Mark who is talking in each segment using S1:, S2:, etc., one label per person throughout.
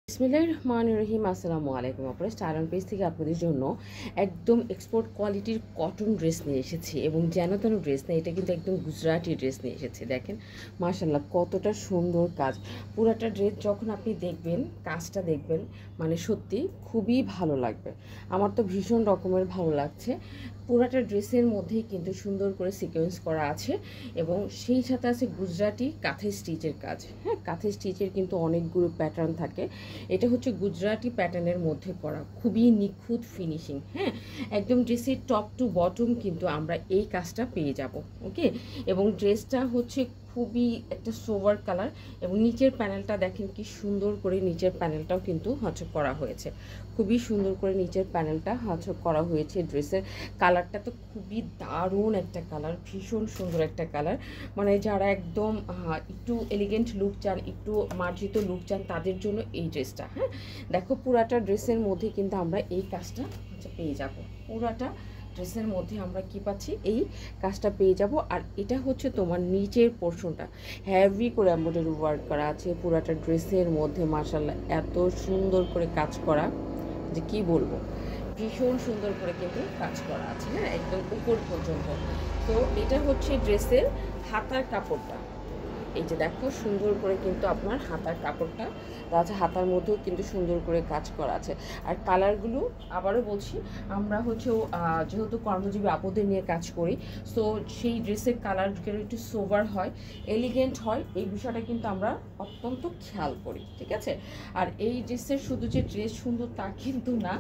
S1: বিসমিল্লাহির রহমানির রহিম। আসসালামু আলাইকুম। আপনারা স্টাইল অন পেজ থেকে আপনাদের জন্য একদম এক্সপোর্ট কোয়ালিটির কটন ড্রেস নিয়ে এসেছি এবং যেন তেন ড্রেস না, এটা কিন্তু একদম গুজরাটি ড্রেস নিয়ে এসেছি। দেখেন মাশাআল্লাহ কতটা সুন্দর কাজ। পুরাটা ড্রেস যখন আপনি দেখবেন, কাজটা দেখবেন, মানে সত্যি খুবই ভালো লাগবে। আমার তো ভীষণ রকমের ভালো লাগছে। পুরাটা ড্রেসের মধ্যেই কিন্তু সুন্দর করে সিকোয়েন্স করা আছে এবং সেই সাথে আছে গুজরাটি কাঁথে স্টিচের কাজ। হ্যাঁ, কাঁথে স্টিচের কিন্তু অনেকগুলো প্যাটার্ন থাকে। এটা হচ্ছে গুজরাটি প্যাটার্নের মধ্যে করা, খুবই নিখুঁত ফিনিশিং। হ্যাঁ, একদম ড্রেসের টপ টু বটম কিন্তু আমরা এই কাজটা পেয়ে যাব। ওকে, এবং ড্রেসটা হচ্ছে খুবই একটা সোভার কালার এবং নিচের প্যানেলটা দেখেন কি সুন্দর করে, নিচের প্যানেলটাও কিন্তু হচ্ছে করা হয়েছে। খুবই সুন্দর করে নিচের প্যানেলটা হচ্ছে করা হয়েছে। ড্রেসের কালারটা তো খুবই দারুণ একটা কালার, ভীষণ সুন্দর একটা কালার। মানে যারা একদম একটু এলিগেন্ট লুক চান, একটু মার্জিত লুক চান, তাদের জন্য এই ড্রেসটা। হ্যাঁ, দেখো পুরাটা ড্রেসের মধ্যে কিন্তু আমরা এই কাজটা পেয়ে যাব। পুরাটা ড্রেসের মধ্যে আমরা কি পাচ্ছি, এই কাজটা পেয়ে যাব। আর এটা হচ্ছে তোমার নিচের পোর্শনটা হেভি করে এমব্রয়ডারি ওয়ার্ক করা আছে পুরাটা ড্রেসের মধ্যে। মাশাআল্লাহ এত সুন্দর করে কাজ করা যে কি বলবো, ভীষণ সুন্দর করে কিন্তু কাজ করা আছে। হ্যাঁ, একদম উপর পর্যন্ত। তো এটা হচ্ছে ড্রেসের হাতার কাপড়টা। এই যে দেখো সুন্দর করে কিন্তু আপনার হাতার কাপড়টা আছে, হাতার মধ্যেও কিন্তু সুন্দর করে কাজ করা আছে। আর কালারগুলো আবারও বলছি, আমরা হচ্ছে যেহেতু কর্মজীবী আপুদের নিয়ে কাজ করি, সো সেই ড্রেসের কালারগুলো একটু সোভার হয়, এলিগেন্ট হয়, এই বিষয়টা কিন্তু আমরা অত্যন্ত খেয়াল করি। ঠিক আছে, আর এই ড্রেসের শুধু যে ড্রেস সুন্দর তা কিন্তু না,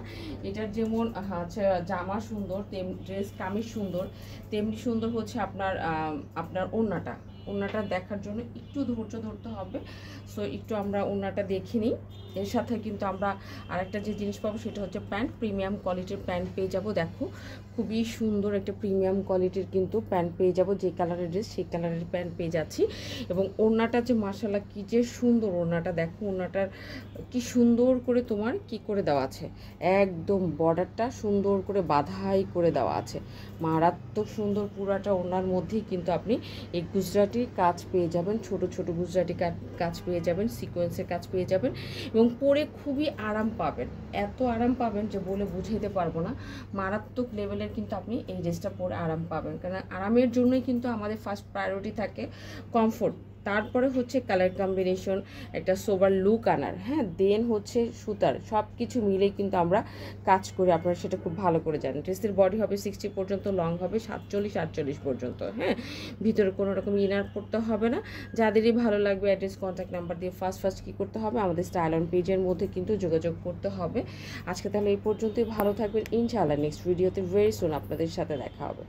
S1: এটার যেমন হচ্ছে জামা সুন্দর, তেমনি ড্রেস কামিজ সুন্দর, তেমনি সুন্দর হচ্ছে আপনার আপনার ওড়নাটা দেখার জন্য একটু ধৈর্য ধরতে হবে। সো একটু আমরা ওড়নাটা দেখে নিই। এর সাথে কিন্তু আমরা আরেকটা যে জিনিস পাবো সেটা হচ্ছে প্যান্ট, প্রিমিয়াম কোয়ালিটির প্যান্ট পেয়ে যাব। দেখো খুবই সুন্দর একটা প্রিমিয়াম কোয়ালিটির কিন্তু প্যান্ট পেয়ে যাব, যে কালারের ড্রেস সেই কালারের প্যান্ট পেয়ে যাচ্ছি। এবং ওড়নাটা যে মাশাআল্লাহ কি যে সুন্দর ওড়নাটা, দেখো ওড়নাটার কি সুন্দর করে তোমার কি করে দেওয়া আছে, একদম বর্ডারটা সুন্দর করে বাঁধাই করে দেওয়া আছে, মারাত্মক সুন্দর। পুরাটা ওড়নার মধ্যেই কিন্তু আপনি এই গুজরাটি কাজ পেয়ে যাবেন, ছোট ছোট গুজরাটি কাজ পেয়ে যাবেন, সিকোয়েন্সের কাজ পেয়ে যাবেন এবং পরে খুবই আরাম পাবেন। এত আরাম পাবেন যে বলে বুঝাইতে পারবো না, মারাত্মক লেভেলের কিন্তু আপনি এই ড্রেসটা পরে আরাম পাবেন। কারণ আরামের জন্যই কিন্তু আমাদের ফার্স্ট প্রায়োরিটি থাকে কমফোর্ট, তারপরে হচ্ছে কালার কম্বিনেশন, একটা সোবার লুক আনার। হ্যাঁ, দেন হচ্ছে সুতার, সব কিছু মিলেই কিন্তু আমরা কাজ করি, আপনারা সেটা খুব ভালো করে জানেন। ড্রেসের বডি হবে 60 পর্যন্ত, লং হবে 47-48 পর্যন্ত। হ্যাঁ, ভিতরে কোনো রকম ইনার পড়তে হবে না। যাদেরই ভালো লাগবে অ্যাড্রেস কন্ট্যাক্ট নাম্বার দিয়ে ফার্স্ট কী করতে হবে, আমাদের স্টাইল অন পেজের মধ্যে কিন্তু যোগাযোগ করতে হবে। আজকে তাহলে এই পর্যন্তই, ভালো থাকবেন ইনশাআল্লাহ। নেক্সট ভিডিওতে ভেরি সুন আপনাদের সাথে দেখা হবে।